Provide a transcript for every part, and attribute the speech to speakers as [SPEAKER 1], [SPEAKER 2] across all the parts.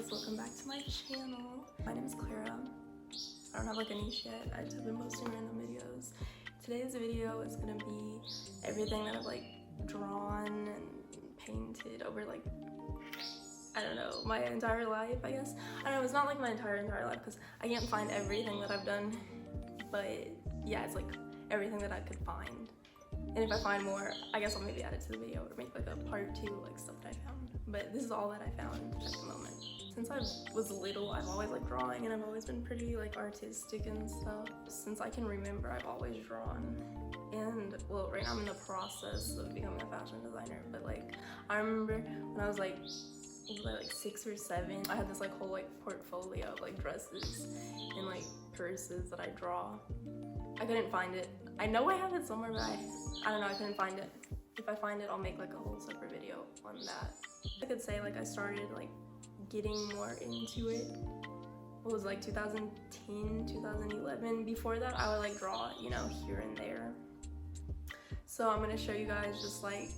[SPEAKER 1] guys, welcome back to my channel. My name is Clara. I don't have like a niche yet. I've been posting random videos. Today's video is gonna be everything that I've like drawn and painted over like, I don't know, my entire life, I guess. I don't know, it's not like my entire life because I can't find everything that I've done, but yeah, it's like everything that I could find. And if I find more, I guess I'll maybe add it to the video or make like a part 2, like stuff that I found. But this is all that I found at the moment. Since I was little, I've always liked drawing and I've always been pretty like artistic and stuff. Since I can remember, I've always drawn. And well, right now I'm in the process of becoming a fashion designer, but like I remember when I was like 6 or 7, I had this like whole like portfolio of like dresses and like purses that I draw. I couldn't find it. I know I have it somewhere, but I don't know, I couldn't find it. If I find it, I'll make like a whole separate video on that. I could say like I started like getting more into it. It was like 2010, 2011. Before that, I would like draw, you know, here and there. So I'm gonna show you guys just like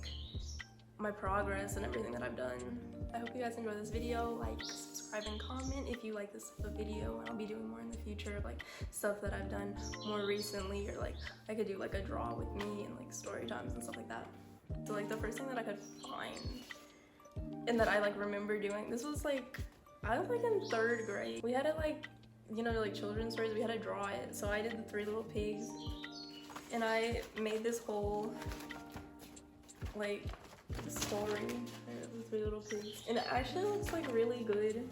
[SPEAKER 1] my progress and everything that I've done. I hope you guys enjoy this video. Like, subscribe, and comment if you like this video. I'll be doing more in the future, like stuff that I've done more recently, or like I could do like a draw with me and like story times and stuff like that. So like the first thing that I could find and that I like remember doing, this was like, I was like in 3rd grade. We had to like, you know, like children's stories, we had to draw it. So I did the 3 Little Pigs and I made this whole like story, the 3 Little Pigs, and it actually looks like really good.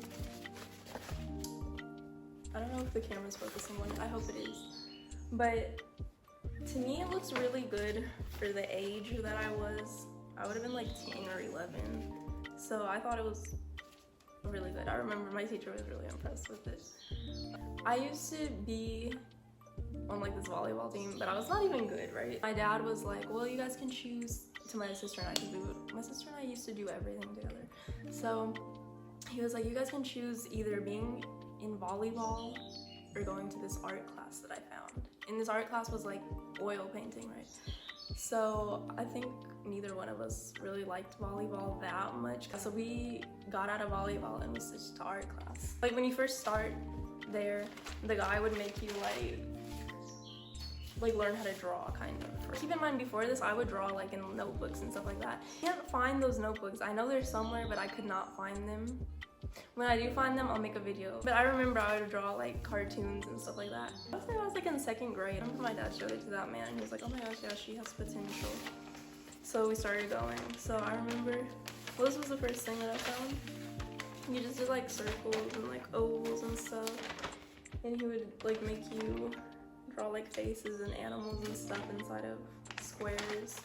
[SPEAKER 1] I don't know if the camera's focusing on it, I hope it is, but to me it looks really good for the age that I was. I would have been like 10 or 11, so I thought it was really good. I remember my teacher was really impressed with it. I used to be on like this volleyball team, but I was not even good, right? My dad was like, well, you guys can choose, to my sister and I, because my sister and I used to do everything together. So he was like, you guys can choose either being in volleyball or going to this art class that I found. And this art class was like oil painting, right? So I think neither one of us really liked volleyball that much. So we got out of volleyball and we switched to art class. Like when you first start there, the guy would make you like learn how to draw, kind of. Keep in mind, before this, I would draw like in notebooks and stuff like that. I can't find those notebooks. I know they're somewhere, but I could not find them. When I do find them, I'll make a video. But I remember I would draw like cartoons and stuff like that. I was like in 2nd grade. I remember my dad showed it to that man and he was like, oh my gosh, yeah, she has potential. So we started going. So I remember, well, this was the first thing that I found. You just did like circles and like ovals and stuff. And he would like make you draw like faces and animals and stuff inside of squares.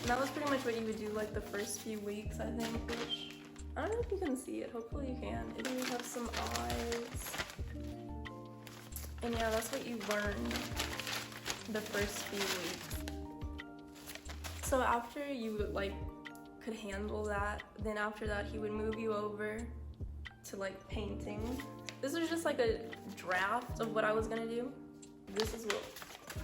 [SPEAKER 1] And that was pretty much what you would do like the first few weeks, I think, which I don't know if you can see it. Hopefully you can. If you have some eyes. And yeah, that's what you learned the first few weeks. So after you like could handle that, then after that he would move you over to like painting. This was just like a draft of what I was gonna do. This is what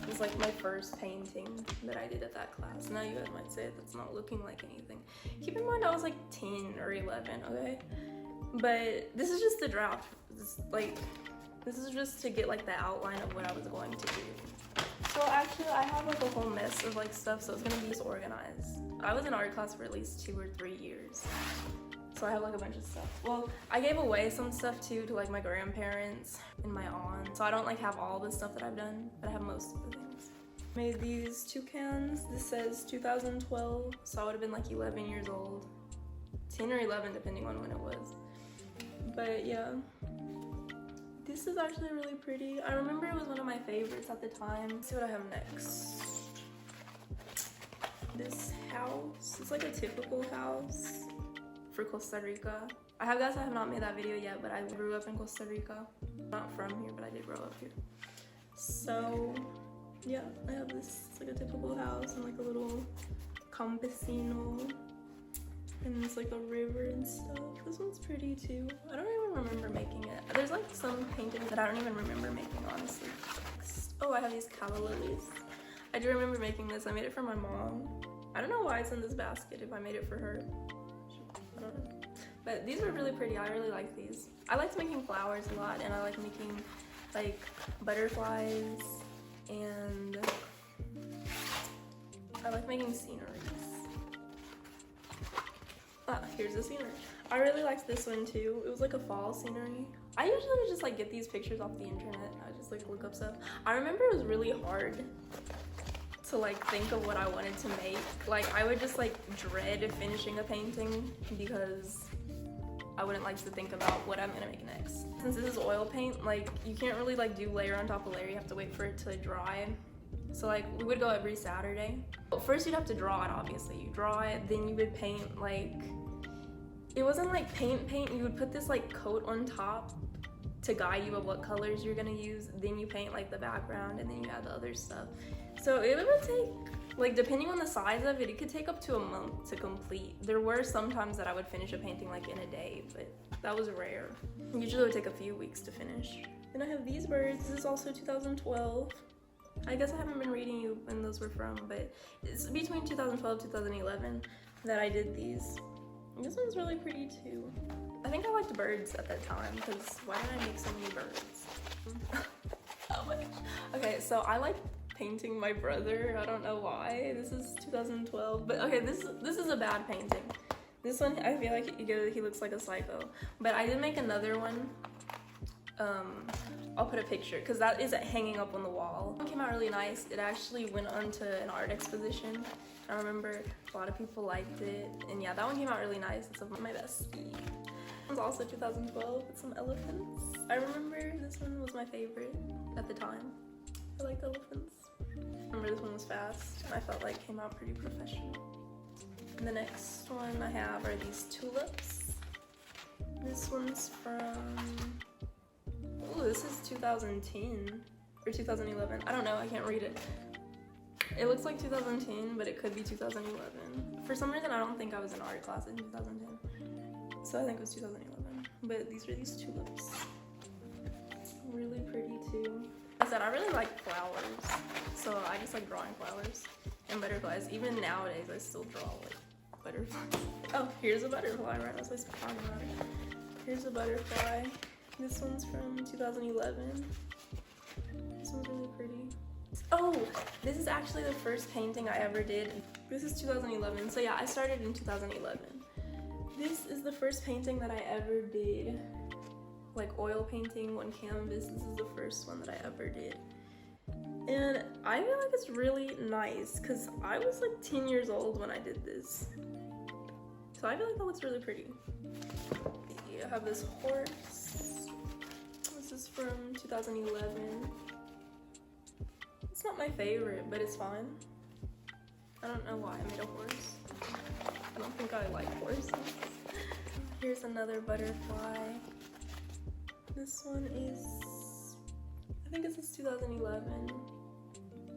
[SPEAKER 1] was like my first painting that I did at that class. Now you guys might say that's not looking like anything. Keep in mind I was like 10 or 11, okay? But this is just the draft. This is just to get like the outline of what I was going to do. So actually I have like a whole mess of like stuff, so it's gonna be disorganized. I was in art class for at least 2 or 3 years. So I have like a bunch of stuff. Well, I gave away some stuff too to like my grandparents and my aunt. So I don't like have all the stuff that I've done, but I have most of the things. Made these toucans. This says 2012. So I would have been like 11 years old. 10 or 11 depending on when it was. But yeah. This is actually really pretty. I remember it was one of my favorites at the time. Let's see what I have next. This house. It's like a typical house for Costa Rica. I have not made that video yet, but I grew up in Costa Rica. Not from here, but I did grow up here. So yeah, I have this. It's like a typical house and like a little campesino. And it's like a river and stuff. This one's pretty too. I don't even remember making it. There's like some paintings that I don't even remember making, honestly. Oh, I have these calla lilies. I do remember making this. I made it for my mom. I don't know why it's in this basket if I made it for her. I don't know. But these are really pretty. I really like these. I liked making flowers a lot, and I like making like butterflies, and I like making sceneries. Ah, here's the scenery. I really liked this one too. It was like a fall scenery. I usually just like get these pictures off the internet. I just like look up stuff. I remember it was really hard to like think of what I wanted to make. Like I would just like dread finishing a painting because I wouldn't like to think about what I'm gonna make next. Since this is oil paint, like you can't really like do layer on top of layer. You have to wait for it to dry. So like we would go every Saturday. But first you'd have to draw it, obviously. You draw it, then you would paint like, it wasn't like paint, you would put this like coat on top to guide you of what colors you're gonna use. Then you paint like the background, and then you add the other stuff. So it would take, like depending on the size of it, it could take up to a month to complete. There were some times that I would finish a painting like in a day, but that was rare. Usually it would take a few weeks to finish. Then I have these birds. This is also 2012. I guess I haven't been reading you when those were from, but it's between 2012 2011 that I did these. And this one's really pretty too. I think I liked birds at that time, because why did I make so many birds? Oh my gosh. Okay, so I like painting my brother. I don't know why. This is 2012, but okay, this is a bad painting. This one, I feel like he looks like a psycho. But I did make another one. I'll put a picture because that is hanging up on the wall. It came out really nice. It actually went onto an art exposition. I remember a lot of people liked it, and yeah, that one came out really nice. It's my bestie. This one's also 2012 with some elephants. I remember this one was my favorite at the time. I like elephants. I remember this one was fast, and I felt like it came out pretty professional. And the next one I have are these tulips. This one's from, oh, this is 2010 or 2011. I don't know, I can't read it. It looks like 2010, but it could be 2011. For some reason, I don't think I was in art class in 2010. So I think it was 2011. But these are these tulips. Really pretty too. Like I said, I really like flowers. So I just like drawing flowers and butterflies. Even nowadays, I still draw like butterflies. Oh, here's a butterfly, right? I was supposed to be talking about it. Here's a butterfly. This one's from 2011. This one's really pretty. Oh, this is actually the first painting I ever did. This is 2011. So yeah, I started in 2011. This is the first painting that I ever did. Like oil painting on canvas. This is the first one that I ever did. And I feel like it's really nice because I was like 10 years old when I did this. So I feel like that looks really pretty. I have this horse. This is from 2011. It's not my favorite, but it's fine. I don't know why I made a horse. I don't think I like horses. Here's another butterfly. This one is, I think this is 2011.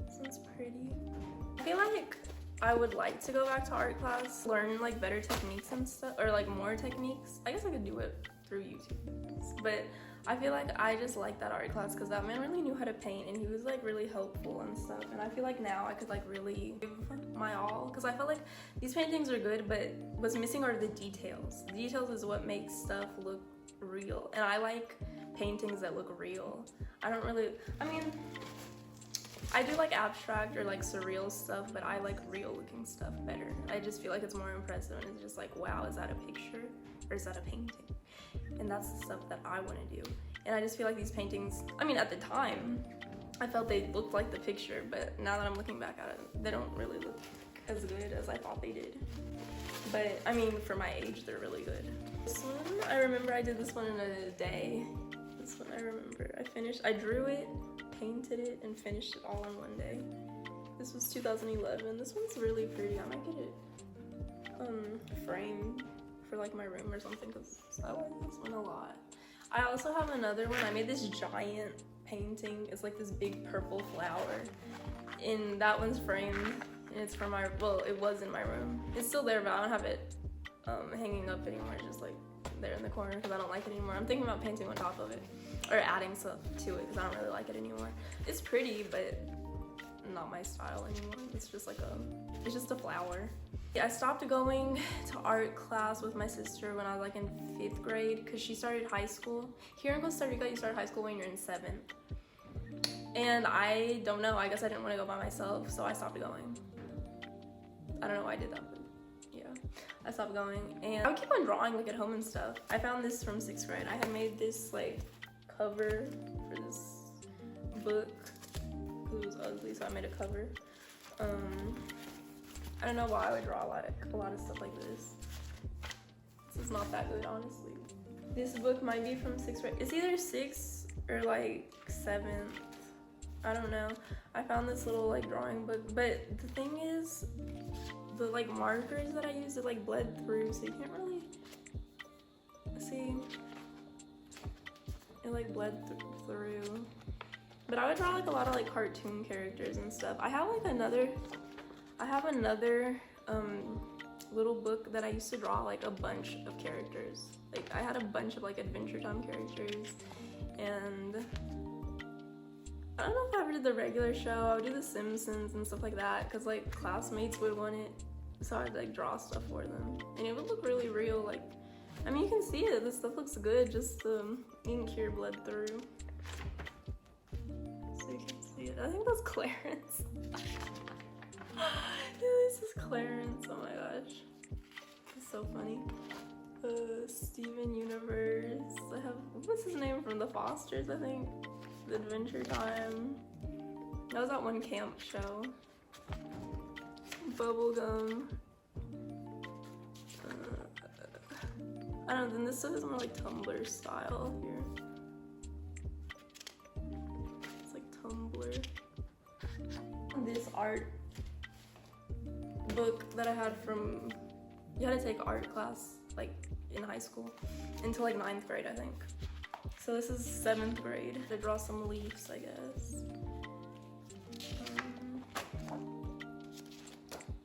[SPEAKER 1] This one's pretty. I feel like I would like to go back to art class, learn like better techniques and stuff, or like more techniques. I guess I could do it through YouTube, but I feel like I just like that art class because that man really knew how to paint, and he was like really helpful and stuff. And I feel like now I could like really give my all, because I felt like these paintings are good, but what's missing are the details. The details is what makes stuff look real, and I like paintings that look real. I don't really, I mean, I do like abstract or like surreal stuff, but I like real looking stuff better. I just feel like it's more impressive, and it's just like, wow, is that a picture or is that a painting? And that's the stuff that I want to do. And I just feel like these paintings, I mean, at the time, I felt they looked like the picture, but now that I'm looking back at it, they don't really look as good as I thought they did. But I mean, for my age, they're really good. This one, I remember I did this one in a day. This one I remember. I drew it, painted it, and finished it all in one day. This was 2011. This one's really pretty. I might get it framed for like my room or something, because I like this one a lot. I also have another one. I made this giant painting. It's like this big purple flower, and that one's framed, and it's from my, well, it was in my room. It's still there, but I don't have it hanging up anymore. It's just like there in the corner because I don't like it anymore. I'm thinking about painting on top of it or adding stuff to it because I don't really like it anymore. It's pretty, but not my style anymore. It's just like it's just a flower. I stopped going to art class with my sister when I was like in 5th grade because she started high school. Here in Costa Rica, you start high school when you're in 7th. And I don't know, I guess I didn't want to go by myself, so I stopped going. I don't know why I did that, but yeah, I stopped going. And I would keep on drawing like at home and stuff. I found this from 6th grade. I had made this like cover for this book. It was ugly, so I made a cover. I don't know why I would draw a lot of stuff like this. This is not that good, honestly. This book might be from 6th grade. It's either 6th or like 7th. I don't know. I found this little like drawing book, but the thing is, the like markers that I used, it like bled through, so you can't really see. It like bled through. But I would draw like a lot of like cartoon characters and stuff. I have another little book that I used to draw like a bunch of characters. Like I had a bunch of like Adventure Time characters, and I don't know if I ever did the regular show. I would do the Simpsons and stuff like that because like classmates would want it, so I'd like draw stuff for them, and it would look really real. Like, I mean, you can see it. This stuff looks good. Just the ink here bled through, so you can see it. I think that's Clarence. This is Clarence. Oh my gosh, it's so funny. Steven Universe. I have, what's his name from the Fosters? I think. The Adventure Time. That was that one camp show. Bubblegum. I don't know, then this stuff is more like Tumblr style here. It's like Tumblr. This art book that I had from, you had to take art class like in high school until like 9th grade, I think. So this is 7th grade. To draw some leaves, I guess.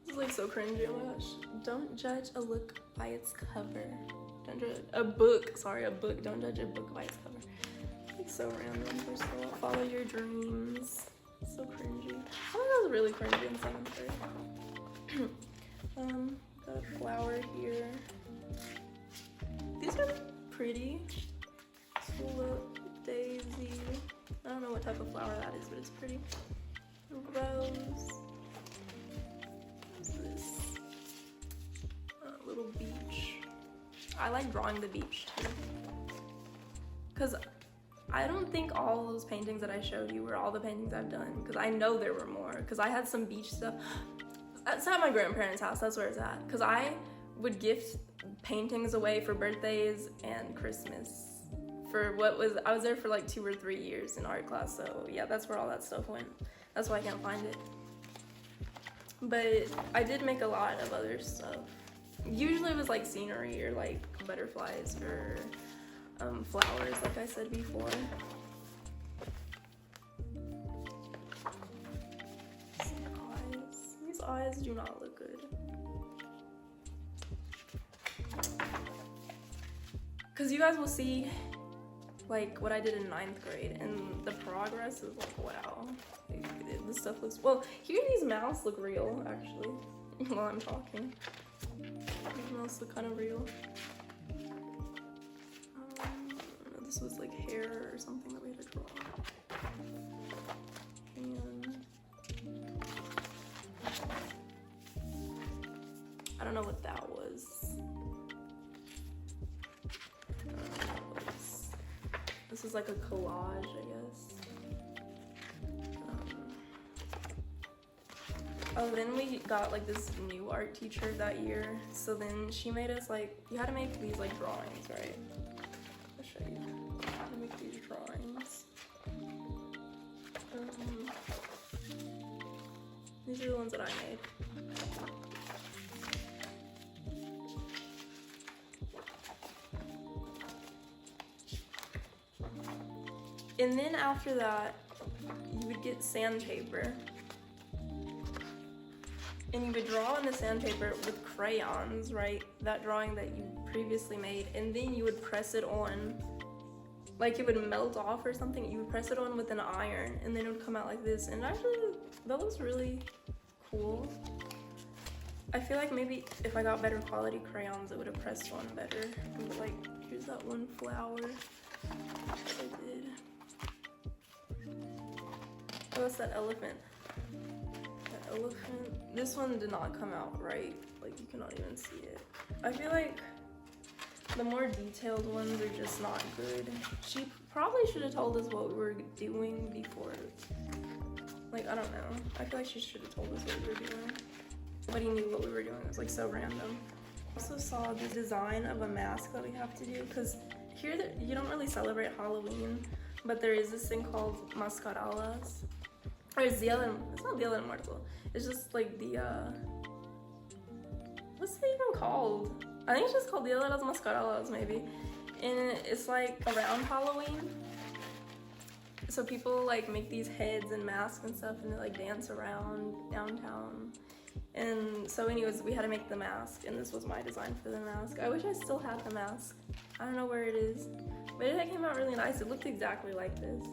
[SPEAKER 1] This is like so cringy, oh my gosh. Don't judge a look by its cover. Don't judge a book, sorry, a book. Don't judge a book by its cover. Like so random. First of all, follow your dreams. So cringy. I thought that was really cringy in 7th grade. Got a flower here. These are pretty. Tulip, daisy. I don't know what type of flower that is, but it's pretty. Rose. What's this? A little beach. I like drawing the beach too. Because I don't think all those paintings that I showed you were all the paintings I've done. Because I know there were more. Because I had some beach stuff. It's at my grandparents' house. That's where it's at. Because I would gift paintings away for birthdays and Christmas. For what was, I was there for like 2 or 3 years in art class, so yeah, that's where all that stuff went. That's why I can't find it. But I did make a lot of other stuff. Usually it was like scenery or like butterflies or flowers, like I said before. These eyes do not look good. Because you guys will see like what I did in 9th grade, and the progress is like, wow. This stuff looks, well, here these mouths look real, actually, while I'm talking. These mouths look kind of real. This was like hair or something that we had to draw. And I don't know what that was. This is like a collage, I guess. Oh, then we got like this new art teacher that year. So then she made us like, you had to make these like drawings, right? I'll show you. How to make these drawings. These are the ones that I made. And then after that, you would get sandpaper. And you would draw on the sandpaper with crayons, right? That drawing that you previously made. And then you would press it on, like it would melt off or something. You would press it on with an iron, and then it would come out like this. And actually, that was really cool. I feel like maybe if I got better quality crayons, it would have pressed on better. But like, here's that one flower I did. Oh, it's that elephant. That elephant. This one did not come out right. Like, you cannot even see it. I feel like the more detailed ones are just not good. She probably should have told us what we were doing before. Like, I don't know. I feel like she should have told us what we were doing. Nobody knew what we were doing. It was like so random. I also saw the design of a mask that we have to do, because here you don't really celebrate Halloween, but there is this thing called mascaradas. Or it's not Dia de Muerto. It's just like the, what's it even called? I think it's just called Dia de las Mascaradas, maybe. And it's like around Halloween. So people like make these heads and masks and stuff, and they like dance around downtown. And so anyways, we had to make the mask, and this was my design for the mask. I wish I still had the mask. I don't know where it is, but it came out really nice. It looked exactly like this.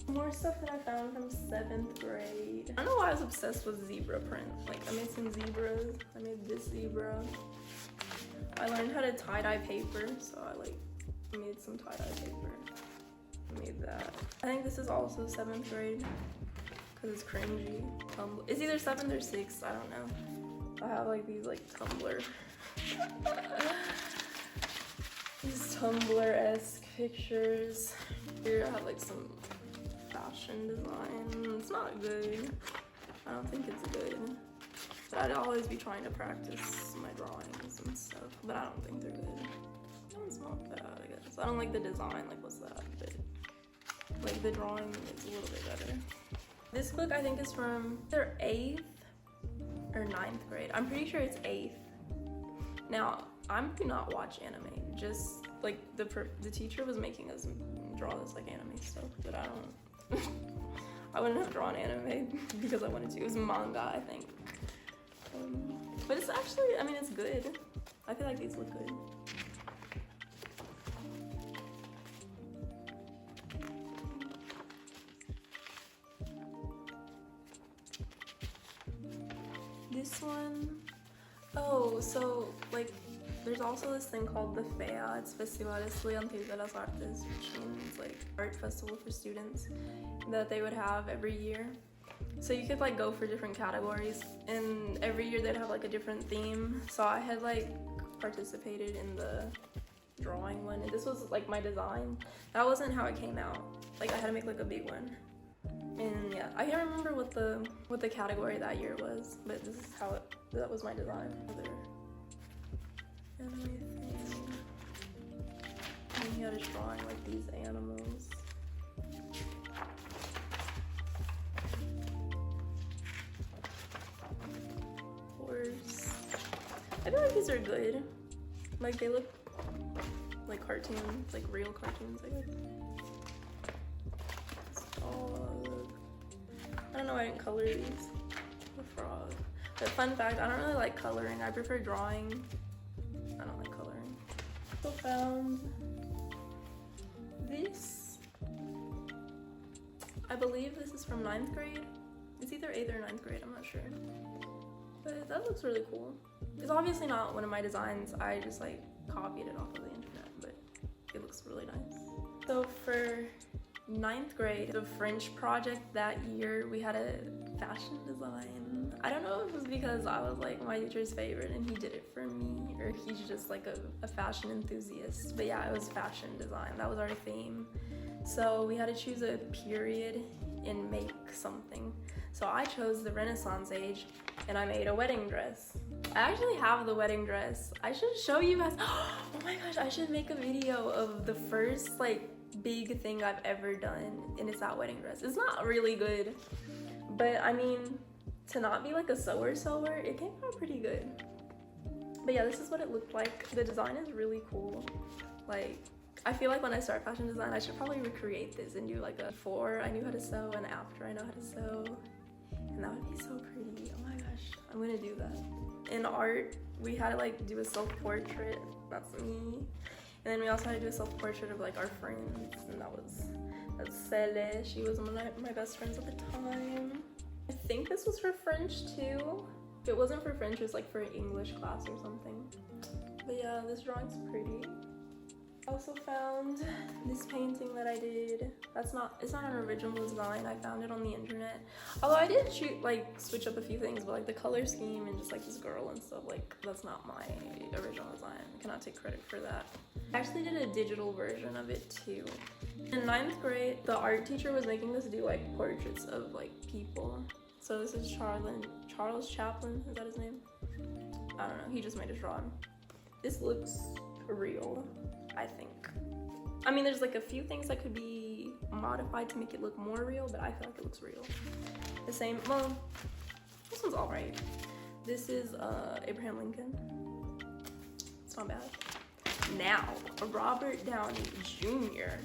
[SPEAKER 1] More stuff that I found from 7th grade. I don't know why I was obsessed with zebra print. Like, I made some zebras. I made this zebra. I learned how to tie-dye paper, so I like made some tie-dye paper. I made that. I think this is also 7th grade, because it's cringy. It's either 7th or 6th, I don't know. I have like these like Tumblr. These Tumblr-esque pictures. Here I have like some fashion design. It's not good. I don't think it's good. But I'd always be trying to practice my drawings and stuff, but I don't think they're good. That one's not bad, I guess. I don't like the design, like what's that? But like the drawing is a little bit better. This book I think is from either 8th or 9th grade. I'm pretty sure it's 8th. Now, I do not watch anime. Just like the teacher was making us draw this like anime stuff, but I don't. I wouldn't have drawn anime because I wanted to. It was manga, I think. But it's actually, I mean, it's good. I feel like these look good. This one, oh, so like there's also this thing called the FEA. It's Festival Estudiantil de las Artes, which means like art festival for students that they would have every year. So you could like go for different categories, and every year they'd have like a different theme. So I had like participated in the drawing one, and this was like my design. That wasn't how it came out. Like I had to make like a big one. And yeah, I can't remember what the category that year was, but this is how that was my design for their anime thing. And he had us drawing like these animals. Horse. I feel like these are good. Like they look like cartoons, like real cartoons, I guess. I don't know why I didn't color these. The frog. But fun fact, I don't really like coloring. I prefer drawing. I don't like coloring. Also found this. I believe this is from 9th grade. It's either 8th or 9th grade, I'm not sure. But that looks really cool. It's obviously not one of my designs. I just like copied it off of the internet, but it looks really nice. So for 9th grade, the French project that year, we had a fashion design. I don't know if it was because I was like my teacher's favorite and he did it for me, or he's just like a fashion enthusiast. But yeah, it was fashion design. That was our theme. So we had to choose a period and make something. So I chose the Renaissance age and I made a wedding dress. I actually have the wedding dress. I should show you guys. Oh my gosh, I should make a video of the first like big thing I've ever done, and it's that wedding dress. It's not really good, but I mean, to not be like a sewer, it came out pretty good. But yeah, this is what it looked like. The design is really cool. Like, I feel like when I start fashion design, I should probably recreate this and do like a before I knew how to sew and after I know how to sew, and that would be so pretty. Oh my gosh, I'm gonna do that. In art, we had to like do a self-portrait. That's me. And then we also had to do a self-portrait of like our friends, and that's Cele. She was one of my best friends at the time. I think this was for French too. If it wasn't for French, it was like for an English class or something. But yeah, this drawing's pretty. I also found this painting that I did. It's not an original design. I found it on the internet. Although I did switch up a few things, but like the color scheme and just like this girl and stuff, like that's not my original design. I cannot take credit for that. I actually did a digital version of it too. In 9th grade, the art teacher was making us do like portraits of like people. So this is Charles Chaplin, is that his name? I don't know, he just made us draw him. This looks real, I think. I mean, there's like a few things that could be modified to make it look more real, but I feel like it looks real. The same, well, this one's all right. This is Abraham Lincoln. It's not bad. Now, Robert Downey Jr.,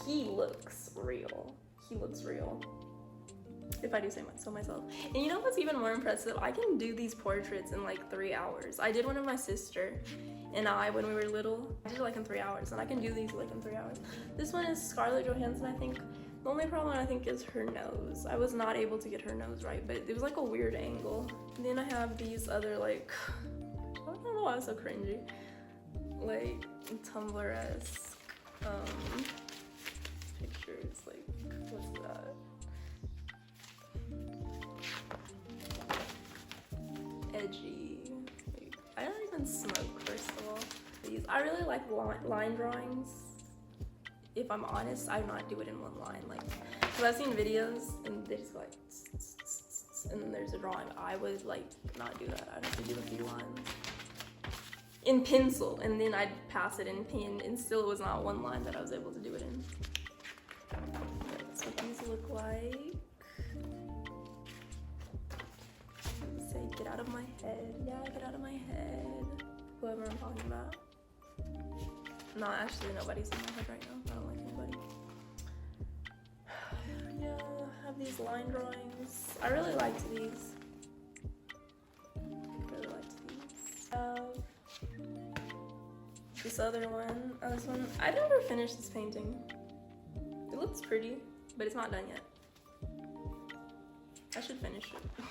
[SPEAKER 1] he looks real. He looks real, if I do say so myself. And you know what's even more impressive? I can do these portraits in like 3 hours. I did one of my sister and I when we were little. I did it like in 3 hours, and I can do these like in 3 hours. This one is Scarlett Johansson, I think. The only problem I think is her nose. I was not able to get her nose right, but it was like a weird angle. And then I have these other like, I don't know why it's so cringy, like Tumblr-esque pictures. Like, what's that? Edgy. Like, I don't even smoke, first of all. I really like line drawings. If I'm honest, I do not do it in one line. Like, because I've seen videos and they just go like, and then there's a drawing. I would like not do that. I'd have to do a few lines in pencil, and then I'd pass it in pen, and still it was not one line that I was able to do it in. That's what these look like. Say, get out of my head. Yeah, get out of my head. Whoever I'm talking about. No, actually nobody's in my head right now. I don't like anybody. Yeah, I have these line drawings. I really liked these. This other one. This one. I never finished this painting. It looks pretty, but it's not done yet. I should finish it.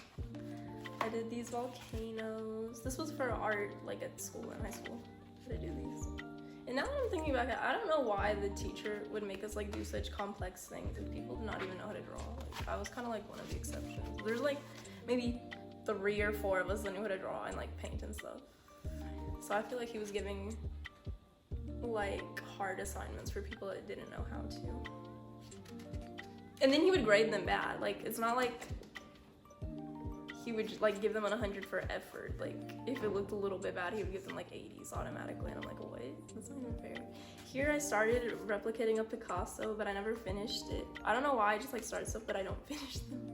[SPEAKER 1] I did these volcanoes. This was for art, like at school, in high school. I do these. And now that I'm thinking back, I don't know why the teacher would make us like do such complex things if people do not even know how to draw. Like, I was kind of like one of the exceptions. There's like maybe 3 or 4 of us that knew how to draw and like paint and stuff. So I feel like he was giving like hard assignments for people that didn't know how to. And then he would grade them bad. Like, it's not like he would like give them an 100 for effort. Like, if it looked a little bit bad, he would give them like 80s automatically, and I'm like, what? That's not even fair. Here I started replicating a Picasso, but I never finished it. I don't know why, I just like start stuff but I don't finish them.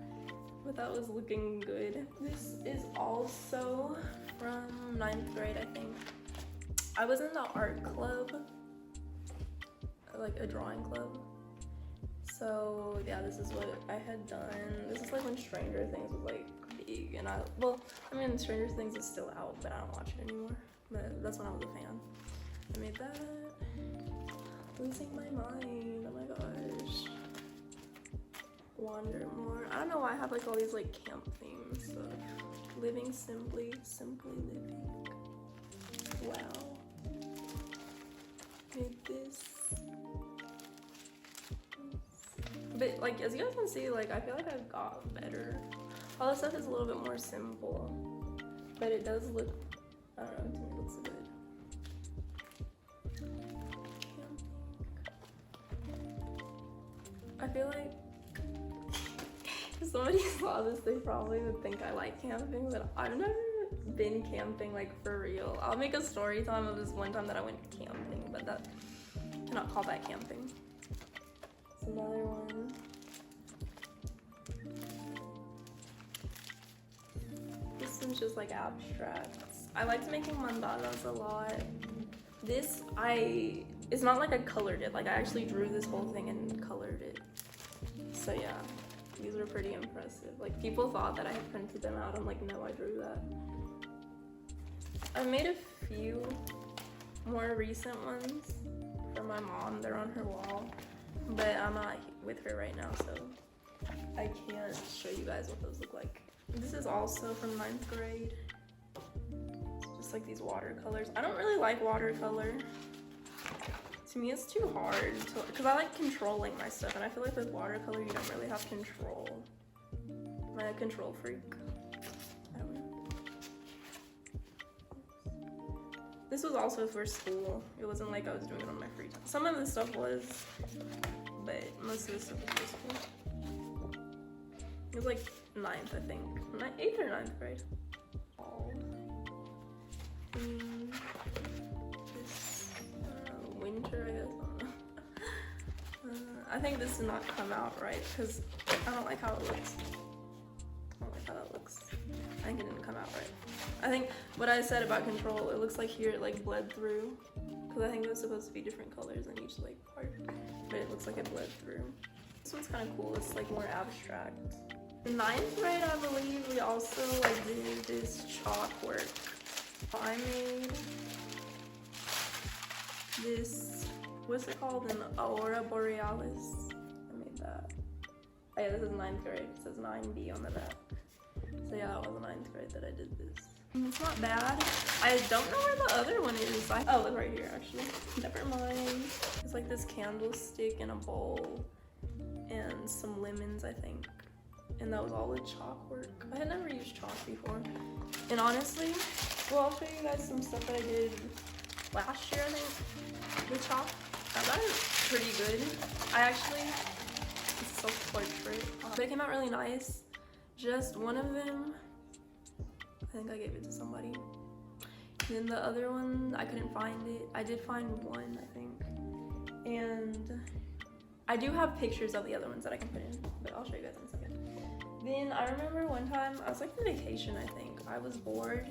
[SPEAKER 1] But that was looking good. This is also from 9th grade, I think. I was in the art club, like a drawing club. So yeah, this is what I had done. This is like when Stranger Things was like big, and I mean Stranger Things is still out, but I don't watch it anymore. But that's when I was a fan. I made that. Losing my mind, oh my gosh. Wander more. I don't know why I have like all these like camp themes. So living simply living. Wow. Made this. But like, as you guys can see, like I feel like I've gotten better. All this stuff is a little bit more simple, but it does look, I don't know, to me it looks good. I feel like if somebody saw this, they probably would think I like camping, but I've never been camping like for real. I'll make a story time of this one time that I went camping, but that cannot call that camping. It's another one. This one's just like abstracts. I liked making mandalas a lot. This, it's not like I colored it, like I actually drew this whole thing and colored it. So yeah, these were pretty impressive. Like, people thought that I had printed them out. I'm like, no, I drew that. I made a few more recent ones for my mom. They're on her wall, but I'm not with her right now, so I can't show you guys what those look like. This is also from 9th grade. It's just like these watercolors. I don't really like watercolor. To me, it's too hard because I like controlling my stuff, and I feel like with watercolor, you don't really have control. I'm a control freak. I don't know. This was also for school. It wasn't like I was doing it on my free time. Some of the stuff was, but most of the stuff was for school. It was like 9th, I think. 8th or 9th grade. All. This winter, I guess. I don't know. I think this did not come out right because I don't like how it looks. I don't like how that looks. I think it didn't come out right. I think what I said about control, it looks like here it like bled through because I think it was supposed to be different colors in each like part, but it looks like it bled through. This one's kind of cool. It's like more abstract. In 9th grade, I believe, we also like did this chalk work. I made this, what's it called? An Aurora Borealis. I made that. Oh yeah, this is 9th grade. It says 9B on the back. So yeah, that was the 9th grade that I did this. It's not bad. I don't know where the other one is. Oh, it's right here actually. Never mind. It's like this candlestick in a bowl and some lemons, I think. And that was all the chalk work. I had never used chalk before. And honestly, well, I'll show you guys some stuff that I did last year, I think. The chalk. That is pretty good. I actually, it's a self-portrait. But it came out really nice. Just one of them, I think I gave it to somebody. Then the other one, I couldn't find it. I did find one, I think. And I do have pictures of the other ones that I can put in, but I'll show you guys in a second. Then I remember one time, I was like on vacation, I think. I was bored.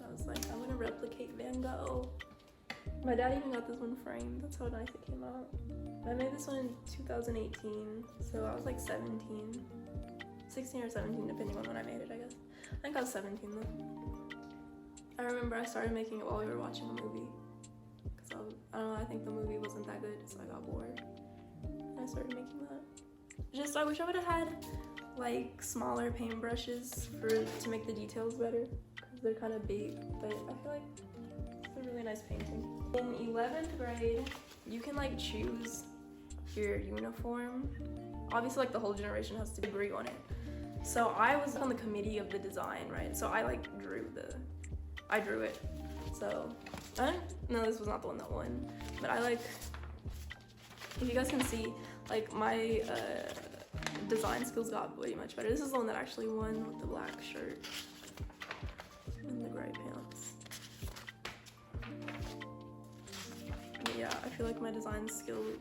[SPEAKER 1] I was like, I'm gonna replicate Van Gogh. My dad even got this one framed. That's how nice it came out. I made this one in 2018, so I was like 17. 16 or 17, depending on when I made it, I guess. I think I was 17 though. I remember I started making it while we were watching a movie. Because I don't know, I think the movie wasn't that good, so I got bored. And I started making that. Just, I wish I would have had like smaller paintbrushes to make the details better. Because they're kind of big, but I feel like it's a really nice painting. In 11th grade, you can like choose your uniform. Obviously, like the whole generation has to agree on it. So I was on the committee of the design, right? So I like drew it. So, no, this was not the one that won. But I like, if you guys can see, like my design skills got way much better. This is the one that actually won with the black shirt and the gray pants. But yeah, I feel like my design skills,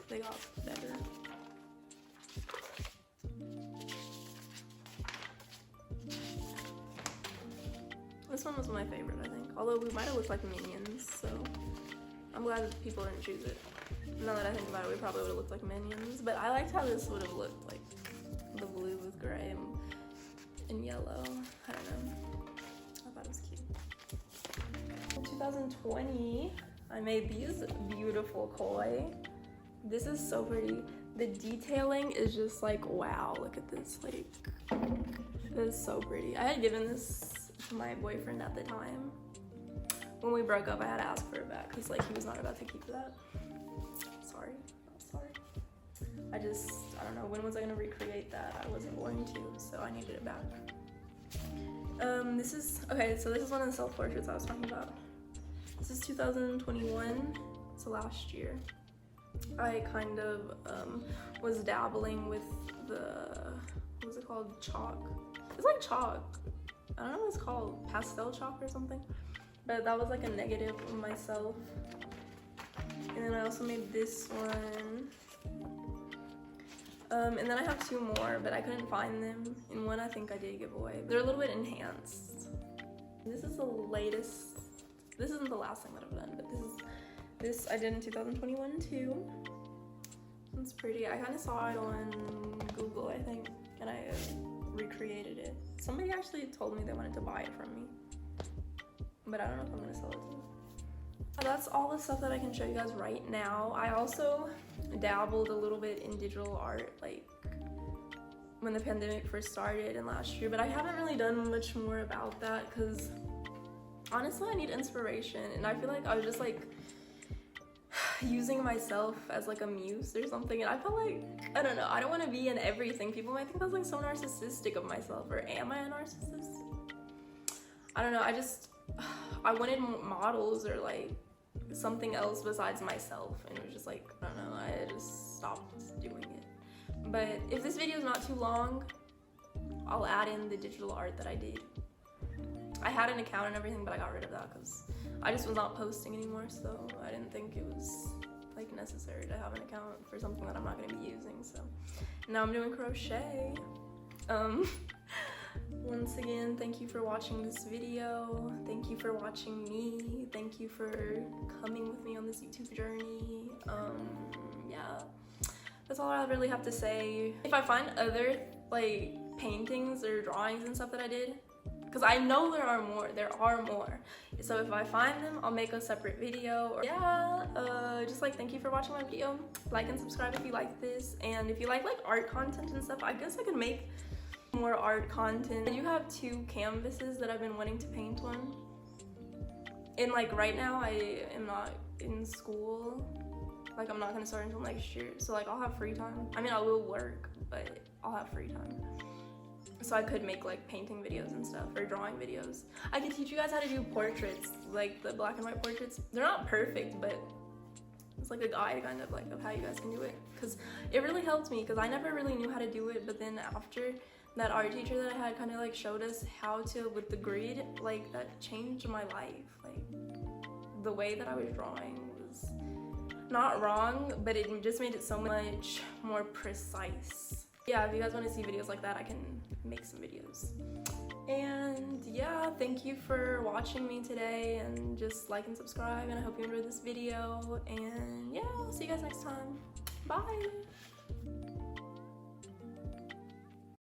[SPEAKER 1] they got better. This one was my favorite, I think. Although we might have looked like minions, so I'm glad that people didn't choose it. Now that I think about it, we probably would have looked like minions. But I liked how this would have looked, like the blue with gray and yellow. I don't know. I thought it was cute. In 2020, I made these beautiful koi. This is so pretty. The detailing is just like, wow, look at this. Like, this is so pretty. I had given this to my boyfriend at the time. When we broke up, I had to ask for it back because like he was not about to keep that. Sorry. I don't know, when was I gonna recreate that? I wasn't going to, so I needed it back. This is one of the self-portraits I was talking about. This is 2021, so last year. I kind of was dabbling with what was it called? Chalk. It's like chalk. I don't know what it's called, pastel chalk or something. But that was like a negative of myself. And then I also made this one. And then I have two more, but I couldn't find them. And one I think I did give away. They're a little bit enhanced. This is the latest. This isn't the last thing that I've done, but this I did in 2021 too. It's pretty. I kind of saw it on Google, I think, and I recreated it. Somebody actually told me they wanted to buy it from me, but I don't know if I'm gonna sell it to them. That's all the stuff that I can show you guys right now. I also dabbled a little bit in digital art, like when the pandemic first started and last year, but I haven't really done much more about that because honestly I need inspiration, and I feel like I was just like using myself as like a muse or something, and I felt like, I don't know, I don't want to be in everything. People might think that's like so narcissistic of myself, or am I a narcissist? I don't know, I wanted models or like something else besides myself, and it was just like, I don't know, I just stopped doing it. But if this video is not too long, I'll add in the digital art that I did. I had an account and everything, but I got rid of that because I just was not posting anymore, so I didn't think it was like necessary to have an account for something that I'm not going to be using. So now I'm doing crochet. Once again, thank you for watching this video. Thank you for watching me. Thank you for coming with me on this YouTube journey. Yeah, that's all I really have to say. If I find other like paintings or drawings and stuff that I did, because I know there are more. So if I find them, I'll make a separate video. Or yeah, just like thank you for watching my video. Like and subscribe if you like this, and if you like art content and stuff, I guess I could make more art content. I do have 2 canvases that I've been wanting to paint on. And like right now I am not in school. Like I'm not gonna start until next year. So like I'll have free time. I mean I will work, but I'll have free time. So I could make like painting videos and stuff, or drawing videos. I could teach you guys how to do portraits, like the black and white portraits. They're not perfect, but it's like a guide kind of like of how you guys can do it. Cause it really helped me, cause I never really knew how to do it. But then after that art teacher that I had kind of like showed us how to with the grid, like that changed my life. Like the way that I was drawing was not wrong, but it just made it so much more precise. Yeah, if you guys want to see videos like that, I can make some videos. And yeah, thank you for watching me today, and just like and subscribe, and I hope you enjoyed this video. And yeah, I'll see you guys next time. Bye.